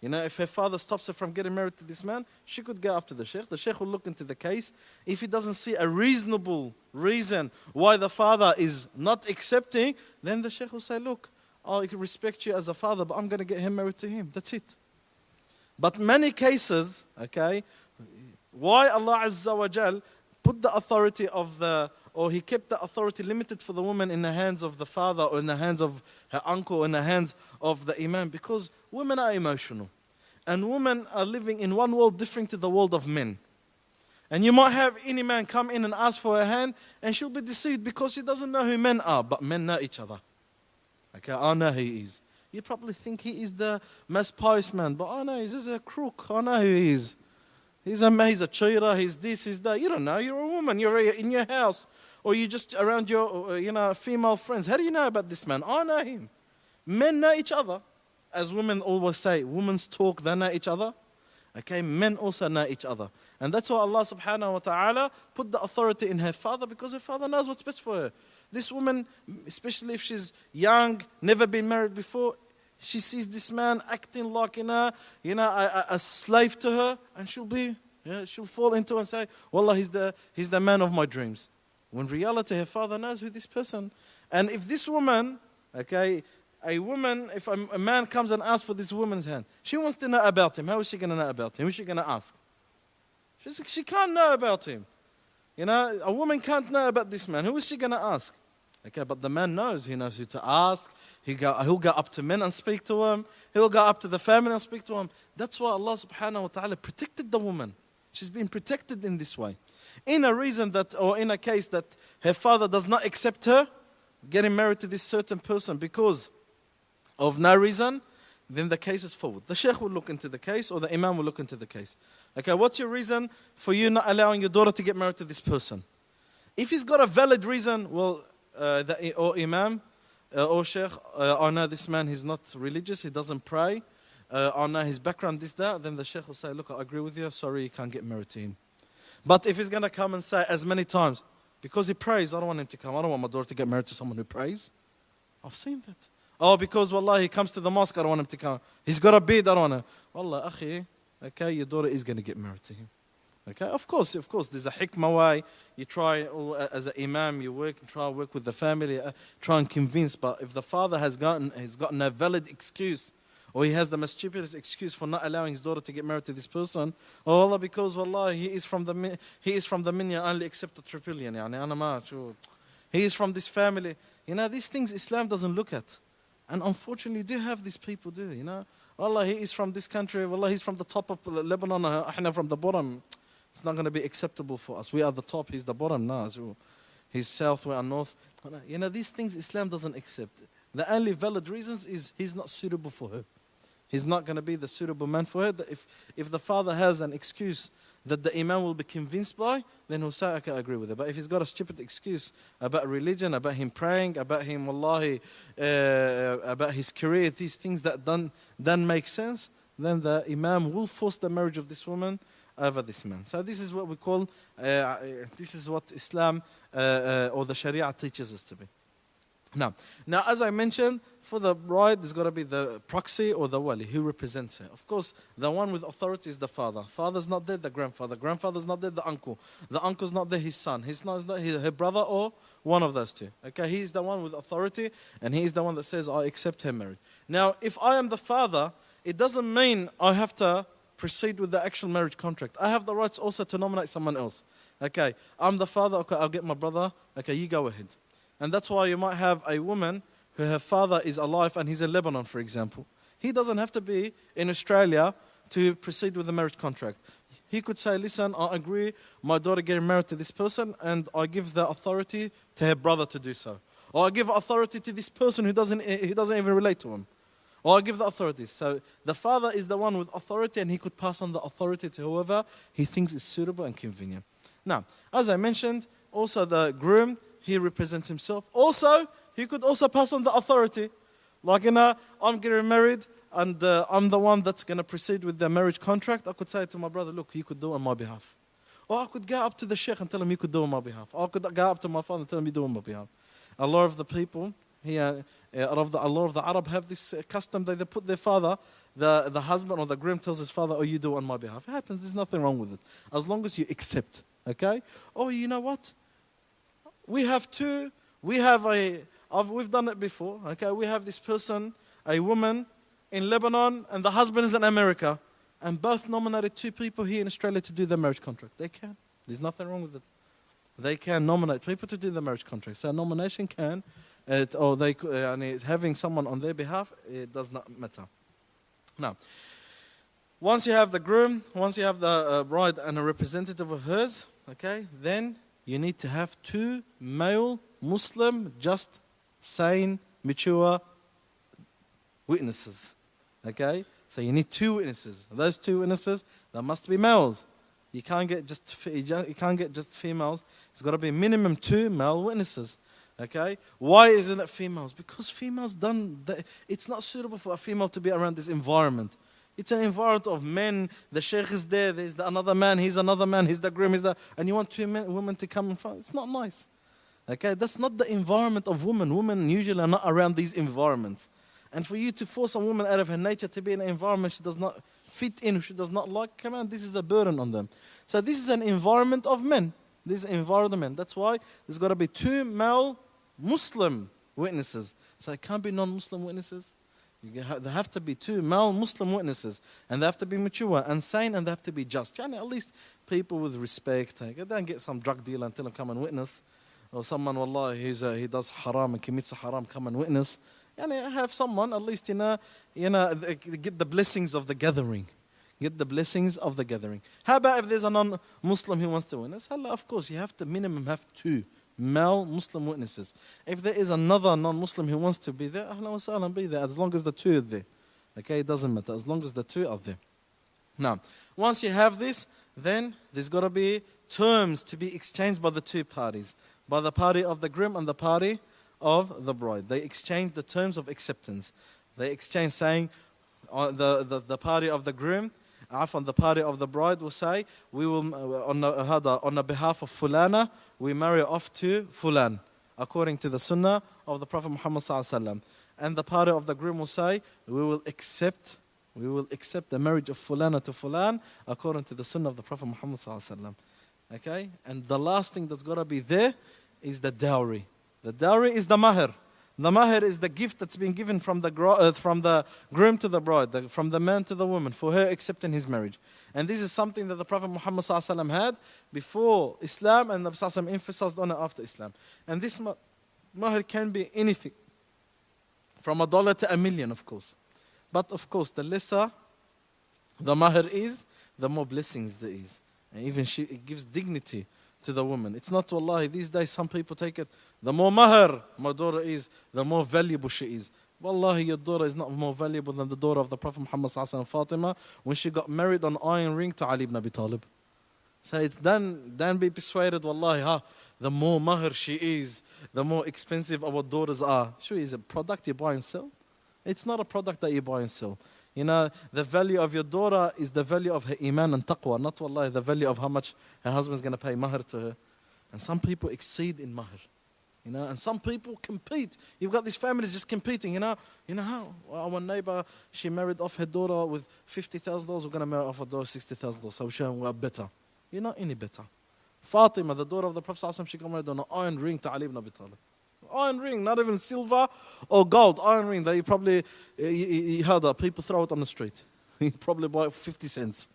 If her father stops her from getting married to this man, she could go up to the sheikh. The sheikh will look into the case. If he doesn't see a reasonable reason why the father is not accepting, then the sheikh will say, look, I can respect you as a father, but I'm going to get him married to him. That's it. But many cases, okay, why Allah Azza wa Jal put the authority or he kept the authority limited for the woman in the hands of the father or in the hands of her uncle or in the hands of the imam? Because women are emotional. And women are living in one world different to the world of men. And you might have any man come in and ask for her hand and she'll be deceived because she doesn't know who men are. But men know each other. Okay, I know who he is. You probably think he is the most pious man. But I know he's just a crook. I know who he is. He's a cheater, he's this, he's that. You don't know, you're a woman, you're in your house. Or you're just around your female friends. How do you know about this man? I know him. Men know each other. As women always say, women's talk, they know each other. Okay, men also know each other. And that's why Allah subhanahu wa ta'ala put the authority in her father, because her father knows what's best for her. This woman, especially if she's young, never been married before, she sees this man acting like a slave to her, and she'll fall into it and say, Wallah, he's the man of my dreams. When in reality, her father knows who this person. And if this woman, okay, if a man comes and asks for this woman's hand, she wants to know about him. How is she going to know about him? Who is she going to ask? She can't know about him. A woman can't know about this man. Who is she going to ask? Okay, but the man knows. He knows who to ask. He'll go up to men and speak to them. He'll go up to the family and speak to them. That's why Allah subhanahu wa ta'ala protected the woman. She's been protected in this way. In a case that her father does not accept her getting married to this certain person because of no reason, then the case is forward. The sheikh will look into the case or the imam will look into the case. Okay, what's your reason for you not allowing your daughter to get married to this person? If he's got a valid reason, well, or Imam, or Sheikh, I know this man, he's not religious, he doesn't pray, I know his background, this, that, then the Sheikh will say, look, I agree with you, sorry, you can't get married to him. But if he's going to come and say as many times, because he prays, I don't want him to come, I don't want my daughter to get married to someone who prays. I've seen that. Oh, because wallah, he comes to the mosque, I don't want him to come. He's got a beard, I don't want to. Wallah, akhi, okay, your daughter is going to get married to him. Okay, of course, there's a hikmah way. You try, as an imam, you work and try to work with the family, try and convince. But if the father has gotten a valid excuse, or he has the most stupidest excuse for not allowing his daughter to get married to this person, oh Allah, because wallah, he is from the minyan, only accept the trillion. He is from this family. You know, these things Islam doesn't look at. And unfortunately, do have these people do, you know. Allah, he is from this country. Wallah, he's from the top of Lebanon. Ahna from the bottom. It's not going to be acceptable for us. We are the top. He's the bottom now. So he's south, we are north. You know, these things Islam doesn't accept. The only valid reasons is he's not suitable for her. He's not going to be the suitable man for her. If the father has an excuse that the imam will be convinced by, then he'll say, okay, I agree with it. But if he's got a stupid excuse about religion, about him praying, about him, wallahi, about his career, these things that don't make sense, then the imam will force the marriage of this woman over this man. So this is what we call, this is what Islam or the Sharia teaches us to be. Now, as I mentioned, for the bride, there's got to be the proxy or the wali who represents her. Of course, the one with authority is the father. Father's not there, the grandfather. Grandfather's not there, the uncle. The uncle's not there, his son. His son is not her brother or one of those two. Okay, he's the one with authority, and he's the one that says, I accept her marriage. Now, if I am the father, it doesn't mean I have to proceed with the actual marriage contract. I have the rights also to nominate someone else. Okay, I'm the father, okay, I'll get my brother. Okay, you go ahead. And that's why you might have a woman who her father is alive and he's in Lebanon, for example. He doesn't have to be in Australia to proceed with the marriage contract. He could say, listen, I agree, my daughter getting married to this person, and I give the authority to her brother to do so. Or I give authority to this person who doesn't even relate to him. Or I give the authority. So the father is the one with authority, and he could pass on the authority to whoever he thinks is suitable and convenient. Now, as I mentioned, also the groom, he represents himself. Also, he could also pass on the authority. Like, I'm getting married, and I'm the one that's going to proceed with the marriage contract. I could say to my brother, look, you could do it on my behalf. Or I could go up to the sheikh and tell him you could do it on my behalf. Or I could go up to my father and tell him you do it on my behalf. A lot of the people here, a lot of the Arab have this custom that they put their father, the husband or the groom tells his father, oh, you do it on my behalf. It happens, there's nothing wrong with it. As long as you accept, okay? Oh, you know what? We've done it before, okay? We have this person, a woman in Lebanon, and the husband is in America, and both nominated two people here in Australia to do the marriage contract. They can. There's nothing wrong with it. They can nominate people to do the marriage contract. So nomination can, having someone on their behalf, it does not matter. Now, once you have the groom, once you have the bride and a representative of hers, okay, then you need to have two male Muslim, just sane, mature witnesses. Okay? So you need two witnesses. Those two witnesses, they must be males. You can't get just females. It's got to be minimum two male witnesses. Okay? Why isn't it females? Because females it's not suitable for a female to be around this environment. It's an environment of men. The sheikh is there. There's another man. He's another man. He's the groom. And you want two women to come in front. It's not nice. Okay? That's not the environment of women. Women usually are not around these environments. And for you to force a woman out of her nature to be in an environment she does not fit in, she does not like, come on, this is a burden on them. So this is an environment of men. This is an environment of men. That's why there's got to be two male Muslim witnesses. So it can't be non-Muslim witnesses. There have to be two male Muslim witnesses, and they have to be mature and sane, and they have to be just. At least people with respect. Don't get some drug dealer and tell him come and witness, or someone wallah he does haram and commits a haram, come and witness. Have someone at least get the blessings of the gathering. Get the blessings of the gathering. How about if there's a non-Muslim who wants to witness? Of course, you have to minimum have two male Muslim witnesses. If there is another non-Muslim who wants to be there, ahlan wa sahlan, be there, as long as the two are there. Okay, it doesn't matter, as long as the two are there. Now, once you have this, then there's got to be terms to be exchanged by the two parties. by the party of the groom and the party of the bride. They exchange the terms of acceptance. They exchange saying, the party of the groom, on the party of the bride will say, we will, on the behalf of Fulana, we marry off to Fulan, according to the sunnah of the Prophet Muhammad sallallahu alaihi wasallam. And the party of the groom will say, we will accept the marriage of Fulana to Fulan, according to the sunnah of the Prophet Muhammad sallallahu alaihi wasallam. Okay? And the last thing that's got to be there is the dowry. The dowry is the mahr. The mahr is the gift that's been given from the groom to the bride, from the man to the woman, for her accepting his marriage. And this is something that the Prophet Muhammad ﷺ had before Islam, and the Prophet ﷺ emphasized on it after Islam. And this mahr can be anything, from $1 to $1 million, of course. But of course, the lesser the mahr is, the more blessings there is. And even it gives dignity to the woman. It's not, wallahi, these days some people take it, the more mahr my daughter is, the more valuable she is. Wallahi, your daughter is not more valuable than the daughter of the Prophet Muhammad sallallahu alaihi wasallam, Fatima, when she got married on iron ring to Ali ibn Abi Talib. So it's then be persuaded, wallahi, the more mahr she is, the more expensive our daughters are. Sure, is a product you buy and sell? It's not a product that you buy and sell. You know, the value of your daughter is the value of her iman and taqwa, not wallahi the value of how much her husband's going to pay mahr to her. And some people exceed in mahr. You know, and some people compete. You've got these families just competing, you know how our neighbor, she married off her daughter with $50,000, we're going to marry off her daughter $60,000, so we're better. You're not any better. Fatima, the daughter of the Prophet ﷺ, she got married on an iron ring to Ali ibn Abi Talib. Iron ring, not even silver or gold, iron ring that you probably, you heard that people throw it on the street. He probably bought it for 50 cents.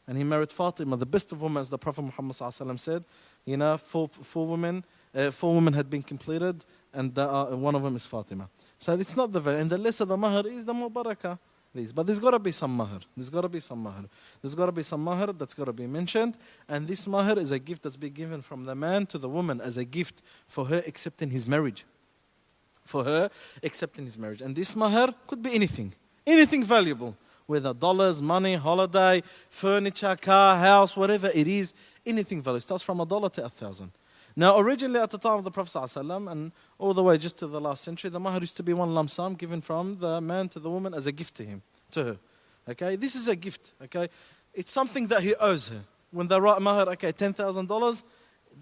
And he married Fatima, the best of women, as the Prophet Muhammad ﷺ said. You know, four women had been completed, and one of them is Fatima. So it's not the value. And the lesser the mahr is, the more barakah. But there's got to be some mahr. There's got to be some mahr that's got to be mentioned. And this mahr is a gift that's been given from the man to the woman as a gift for her accepting his marriage. And this mahr could be anything valuable. Whether dollars, money, holiday, furniture, car, house, whatever it is, anything valuable. It starts from $1 to 1,000. Now, originally at the time of the Prophet ﷺ, and all the way just to the last century, the mahr used to be one lump sum given from the man to the woman as a gift to her. Okay, this is a gift. Okay, it's something that he owes her. When they write mahr, okay, $10,000,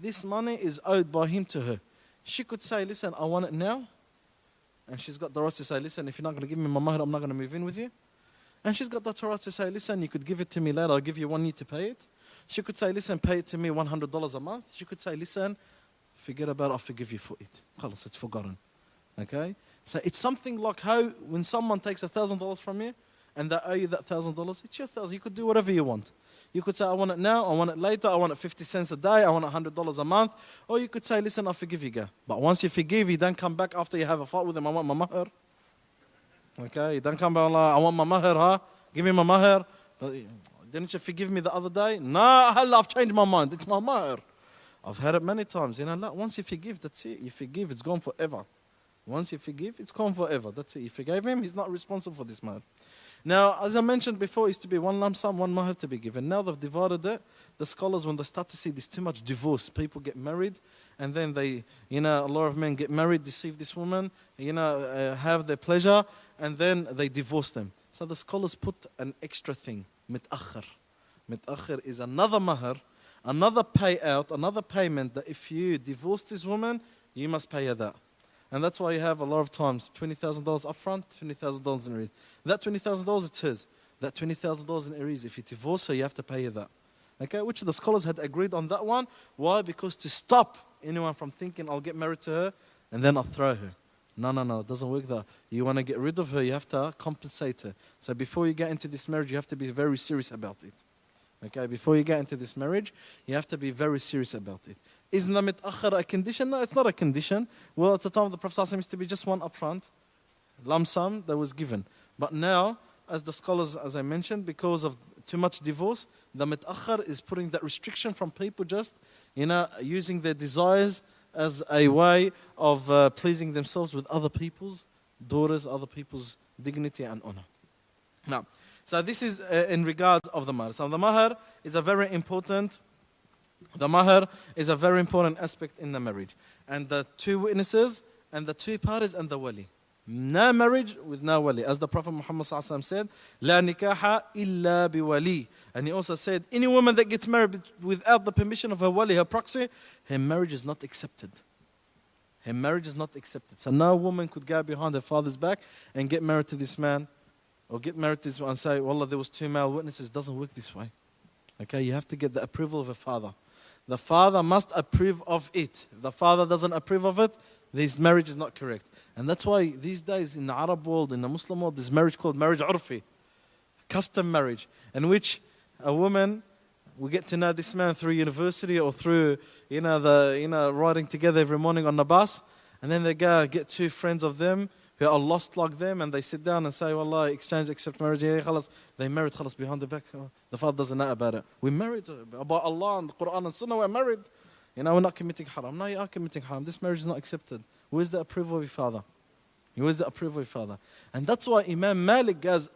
this money is owed by him to her. She could say, listen, I want it now. And she's got the right to say, listen, if you're not going to give me my mahr, I'm not going to move in with you. And she's got the right to say, listen, you could give it to me later, I'll give you 1 year to pay it. She could say, listen, pay it to me $100 a month. She could say, listen, forget about it, I'll forgive you for it. Khalas, it's forgotten. Okay? So it's something like how when someone takes $1,000 from you and they owe you that $1,000, it's your $1,000. You could do whatever you want. You could say, I want it now, I want it later, I want it 50 cents a day, I want it $100 a month. Or you could say, listen, I'll forgive you, girl. But once you forgive, you don't come back after you have a fight with him, I want my mahr. Okay? You don't come back, I want my mahr, give me my mahr. Didn't you forgive me the other day? Nah, I've changed my mind. It's my mahr. I've heard it many times. You know, once you forgive, that's it. You forgive, it's gone forever. Once you forgive, it's gone forever. That's it. You forgave him, he's not responsible for this mahr. Now, as I mentioned before, it used to be one lump sum, one mahr to be given. Now they've divided it. The scholars, when they start to see there's too much divorce, people get married, and then they, a lot of men get married, deceive this woman, have their pleasure, and then they divorce them. So the scholars put an extra thing, mitakhir. Mitakhir is another mahr, another payout, another payment that if you divorce this woman, you must pay her that. And that's why you have a lot of times $20,000 up front, $20,000 in arrears. That $20,000, it's hers. That $20,000 in arrears, if you divorce her, you have to pay her that. Okay, which the scholars had agreed on that one. Why? Because to stop anyone from thinking, I'll get married to her and then I'll throw her. No, it doesn't work that. You want to get rid of her, you have to compensate her. So before you get into this marriage, you have to be very serious about it. Okay, before you get into this marriage, you have to be very serious about it. Isn't the mitakhir a condition? No, it's not a condition. Well, at the time of the Prophet ﷺ used to be just one upfront lump sum that was given. But now, as the scholars, as I mentioned, because of too much divorce, the mitakhir is putting that restriction from people just, using their desires as a way of pleasing themselves with other people's daughters, other people's dignity and honor. Now, so this is in regards of the mahr. So the mahr is a very important The mahar is a very important aspect in the marriage. And the two witnesses and the two parties and the wali. No marriage with no wali. As the Prophet Muhammad said, La nikaha illa biwali. And he also said, any woman that gets married without the permission of her wali, her proxy, her marriage is not accepted. Her marriage is not accepted. So no woman could go behind her father's back and get married to this man, or get married to this one and say, Wallah, there was two male witnesses. It doesn't work this way. Okay, you have to get the approval of a father. The father must approve of it. If the father doesn't approve of it, this marriage is not correct. And that's why these days in the Arab world, in the Muslim world, there's marriage called marriage urfi, custom marriage, in which a woman will get to know this man through university or through, riding together every morning on the bus, and then they go get two friends of them who are lost like them, and they sit down and say, Wallah, exchange, accept marriage. Yeah, khalas. They married khalas behind the back. The father doesn't know about it. We married about Allah and the Quran and Sunnah, we're married. We're not committing haram. No, you are committing haram. This marriage is not accepted. Where's the approval of your father? Where's the approval of your father? And that's why Imam Malik goes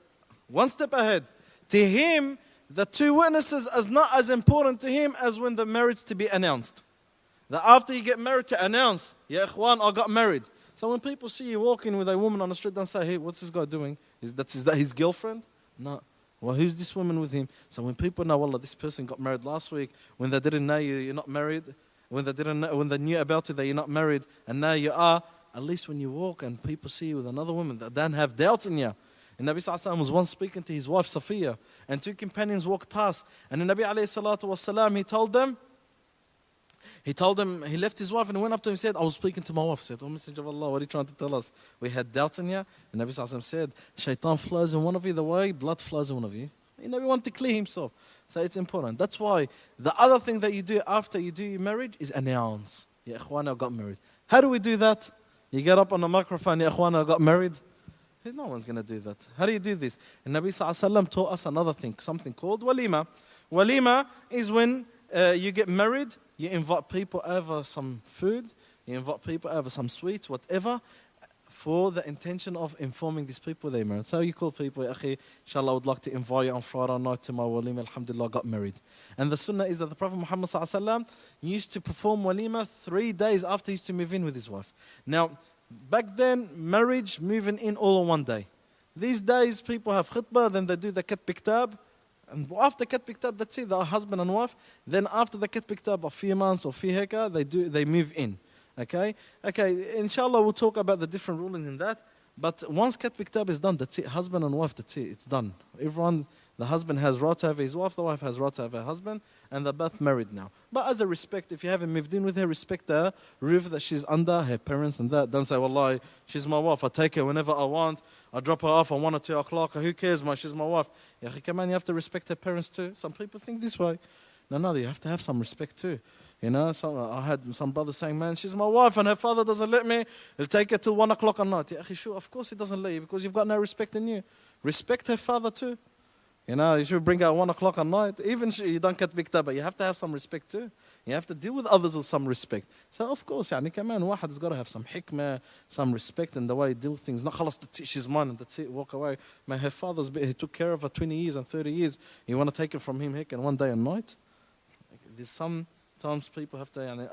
one step ahead. To him, the two witnesses is not as important to him as when the marriage to be announced. That after you get married to announce, Ya ikhwan, I got married. So when people see you walking with a woman on the street, don't say, hey, what's this guy doing? Is that his girlfriend? No. Well, who's this woman with him? So when people know, Wallah, this person got married last week, when they didn't know you're not married, when they knew about you that you're not married, and now you are, at least when you walk and people see you with another woman, that don't have doubts in you. And Nabi Sallallahu Alaihi Wasallam was once speaking to his wife Safiya, and two companions walked past, and the Nabi Alayhi Salatu Wasalam, he left his wife and went up to him and said, I was speaking to my wife. He said, oh, Messenger of Allah, what are you trying to tell us? We had doubts in you. And Nabi Sallallahu Alaihi Wasallam said, Shaitan flows in one of you the way blood flows in one of you. Nabi wanted to clear himself. So it's important. That's why the other thing that you do after you do your marriage is announce. Ya ikhwan, I got married. How do we do that? You get up on the microphone, Ya ikhwan, I got married. No one's going to do that. How do you do this? And Nabi Sallallahu Alaihi Wasallam taught us another thing, something called walima. Walima is when you get married, you invite people over some food, you invite people over some sweets, whatever, for the intention of informing these people they're married. So you call people, Akhi, inshallah, I would like to invite you on Friday night to my walima, alhamdulillah, I got married. And the sunnah is that the Prophet Muhammad Sallallahu Alaihi Wasallam used to perform walima 3 days after he used to move in with his wife. Now, back then, marriage, moving in all on one day. These days, people have khutbah, then they do the katb kitab. And after katb kitab, that's it, the husband and wife. Then after the katb kitab, a few months or few heka, they move in. Okay, inshallah, we'll talk about the different rulings in that. But once katb kitab is done, that's it. Husband and wife, that's it. It's done. Everyone, the husband has right to have his wife, the wife has right to have her husband, and they're both married now. But as a respect, if you haven't moved in with her, respect her roof that she's under, her parents and that. Don't say, Wallahi, she's my wife. I take her whenever I want. I drop her off at 1 or 2 o'clock. Who cares, she's my wife. Ya akhi, come on, you have to respect her parents too. Some people think this way. No, you have to have some respect too. I had some brothers saying, man, she's my wife and her father doesn't let me. He'll take her till 1 o'clock at night. Ya akhi, sure, of course he doesn't let you because you've got no respect in you. Respect her father too. You should bring her at 1 o'clock at night. Even you don't get picked up, but you have to have some respect too. You have to deal with others with some respect. So of course, كمان واحد has got to have some hikmah, some respect in the way he deals with things. Not خلاص, that's it, she's mine and that's it, walk away. Man, her he took care of her 20 years and 30 years. You want to take it from him in 1 day and night? There's sometimes people have to,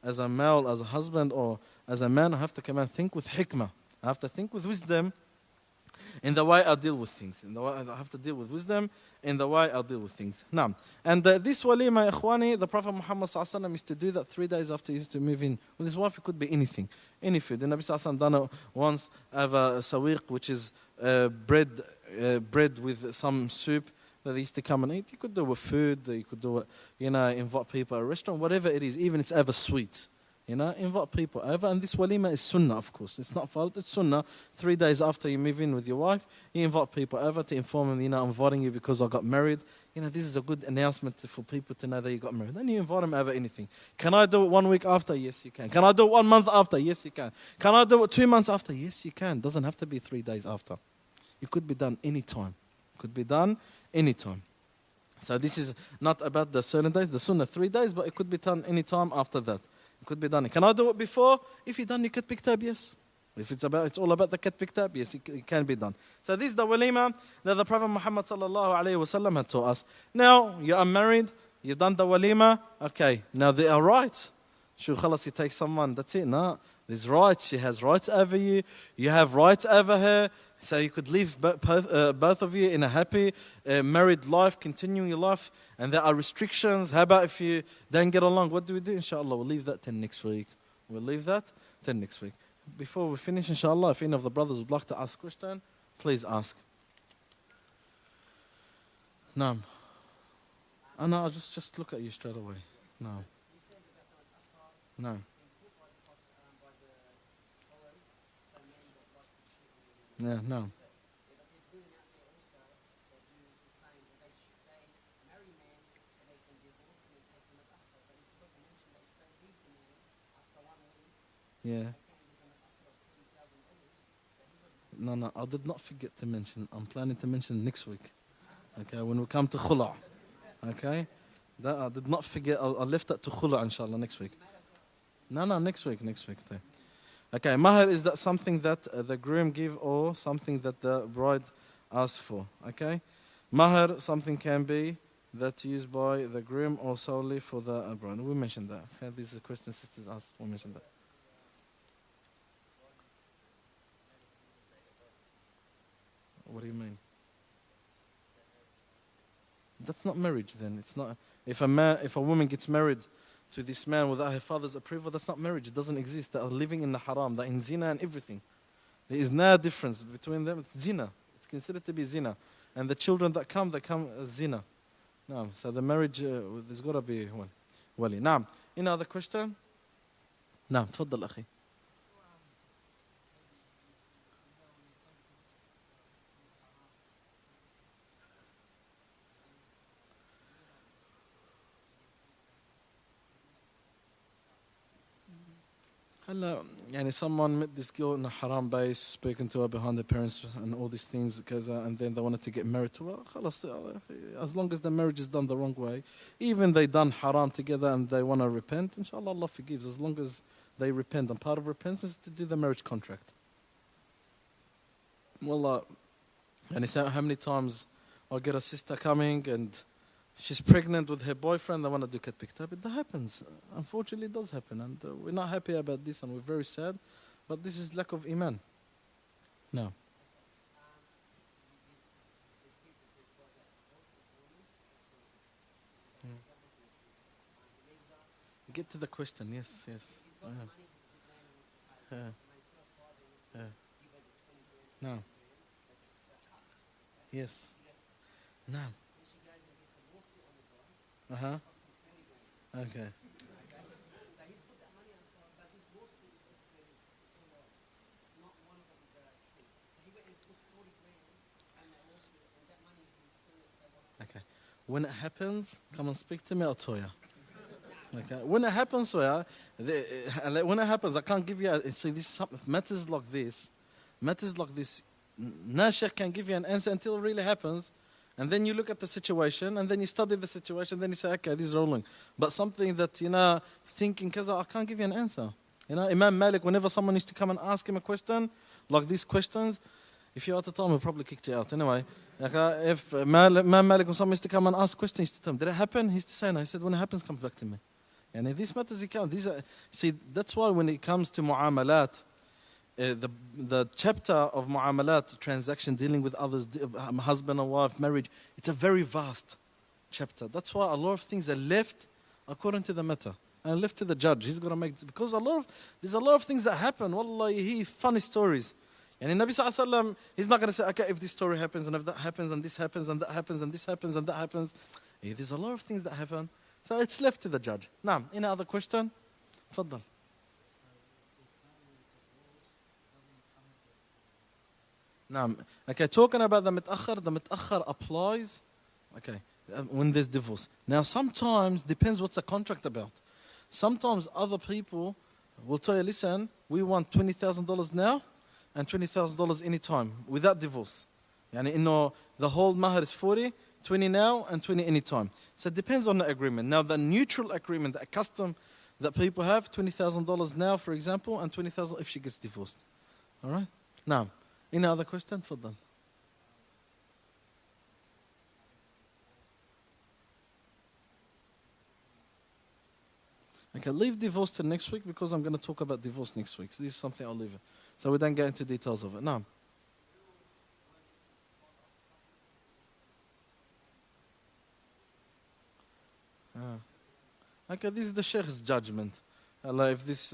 as a male, as a husband or as a man, I have to come and think with hikmah. I have to think with wisdom in the way I deal with things. In the way I have to deal with wisdom in the way I deal with things. Now, and this walima, ikhwani, the Prophet Muhammad Sallallahu Alaihi Wasallam used to do that 3 days after he used to move in with his wife. It could be anything, any food. The Nabi Sallallahu Alaihi Wasallam done it once, have a sawiq, which is bread with some soup that they used to come and eat. You could do it with food, you could do it, invite people at a restaurant, whatever it is, even it's ever sweets. Invite people over. And this walima is sunnah, of course. It's not fard, it's sunnah. 3 days after you move in with your wife, you invite people over to inform them, I'm inviting you because I got married. This is a good announcement for people to know that you got married. Then you invite them over anything. Can I do it 1 week after? Yes, you can. Can I do it 1 month after? Yes, you can. Can I do it 2 months after? Yes, you can. Doesn't have to be 3 days after. It could be done anytime. Could be done anytime. So this is not about the certain days, the sunnah 3 days, but it could be done anytime after that. It could be done. Can I do it before? If you done, you could pick tab, yes. If it's all about the cat pick tab, yes, it can be done. So this is the walima that the Prophet Muhammad sallallahu alaihi wasallam had taught us. Now you are married, You've done the walima. Okay, now they are right. Sure, khalas, you take someone, that's it. No, there's rights. She has rights over you. You have rights over her. So you could live both of you in a happy married life, continuing your life. And there are restrictions. How about if you don't get along? What do we do? Inshallah, we'll leave that till next week. We'll leave that till next week. Before we finish, inshallah, if any of the brothers would like to ask a question, please ask. No. Oh, no, I'll just look at you straight away. No. No. Yeah, no. Yeah. No, I did not forget to mention. I'm planning to mention next week. Okay, when we come to khula'. Okay? That I did not forget. I left that to khula', inshallah, next week. No, next week. Okay, mahar, is that something that the groom give or something that the bride asks for? Okay? Mahar, something can be that's used by the groom or solely for the bride. We mentioned that. Okay, these are questions sisters asked. We mentioned that. What do you mean? That's not marriage then. It's not. If a woman gets married to this man without her father's approval, that's not marriage. It doesn't exist. They are living in the haram. They're in zina and everything. There is no difference between them. It's zina. It's considered to be zina. And the children that come, they come as zina. No. So the marriage, there's got to be one. Wali. Naam. Any other question? Naam. تفضل أخي. هلا يعني someone met this girl in a haram base, spoken to her behind her parents and all these things, and then they wanted to get married to her. خلاص, as long as the marriage is done the wrong way, even they done haram together and they want to repent, inshallah Allah forgives, as long as they repent. And part of repentance is to do the marriage contract. Wallah, and it's how many times I get a sister coming and she's pregnant with her boyfriend, they want to do get picked up. It happens. Unfortunately, it does happen. And we're not happy about this and we're very sad. But this is lack of iman. No. Get to the question. Yes. No. Yes. No. Okay. Okay. When it happens, come and speak to me, I'll tell you. Okay. When it happens, when it happens, I can't give you. See, this is something matters like this. No sheikh can give you an answer until it really happens. And then you look at the situation, and then you study the situation, then you say, okay, this is rolling. But something that, thinking, because I can't give you an answer. Imam Malik, whenever someone used to come and ask him a question, like these questions, if you are at the time, he'll probably kick you out. Anyway, if Imam Malik, when someone used to come and ask questions, he used to tell him, did it happen? He used to say, no. He said, when it happens, come back to me. And in these matters, he can't. See, that's why when it comes to mu'amalat, the chapter of mu'amalat, transaction, dealing with others, husband and wife, marriage, it's a very vast chapter. That's why a lot of things are left according to the matter and left to the judge. He's going to make, because there's a lot of things that happen. Wallahi, funny stories. And in Nabi Sallallahu Alaihi Wasallam, he's not going to say, okay, if this story happens and if that happens and this happens and that happens and this happens and that happens. There's a lot of things that happen. So it's left to the judge. Now, any other question? Tfaddal. Okay, talking about the mut'akhir applies, okay, when there's divorce. Now, sometimes, depends what's the contract about. Sometimes other people will tell you, listen, we want $20,000 now and $20,000 anytime, without divorce. The whole mahar is 40, 20 now and 20 anytime. So it depends on the agreement. Now, the neutral agreement, the custom that people have, $20,000 now, for example, and $20,000 if she gets divorced. All right? Now, any other question? تفضل. Okay, leave divorce till next week because I'm going to talk about divorce next week. So this is something I'll leave it. So we don't get into details of it. No. Okay, this is the Sheikh's judgment. Allah, if this,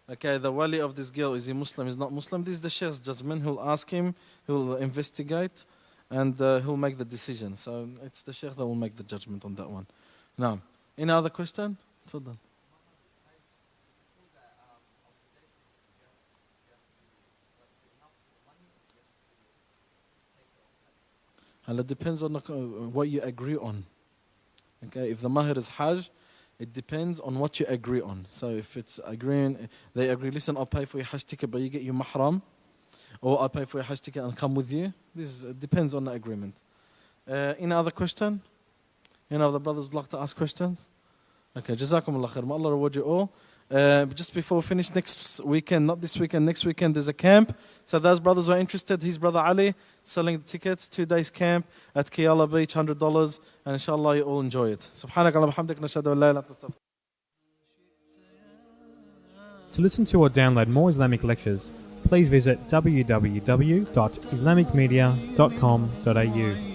okay, the wali of this girl, is he Muslim, is not Muslim? This is the Sheikh's judgment. He'll ask him, he'll investigate, and he'll make the decision. So it's the Sheikh that will make the judgment on that one. Now, any other question? Tafadhal. And it depends on what you agree on. Okay, if the mahar is Hajj, it depends on what you agree on. So if it's agreeing, they agree, listen, I'll pay for your Hajj ticket, but you get your mahram, or I'll pay for your Hajj ticket and come with you. This depends on the agreement. Any other question? Any other brothers would like to ask questions? Okay, Jazakumullah khair. May Allah reward you all. Just before we finish, next weekend, not this weekend, next weekend there's a camp. So those brothers who are interested, his brother Ali selling the tickets, 2 days camp at Kiyala Beach, $100, and inshallah you all enjoy it. Subhanakallah bihamdik nashhadu an la ilaha illa anta. To listen to or download more Islamic lectures, please visit www.islamicmedia.com.au.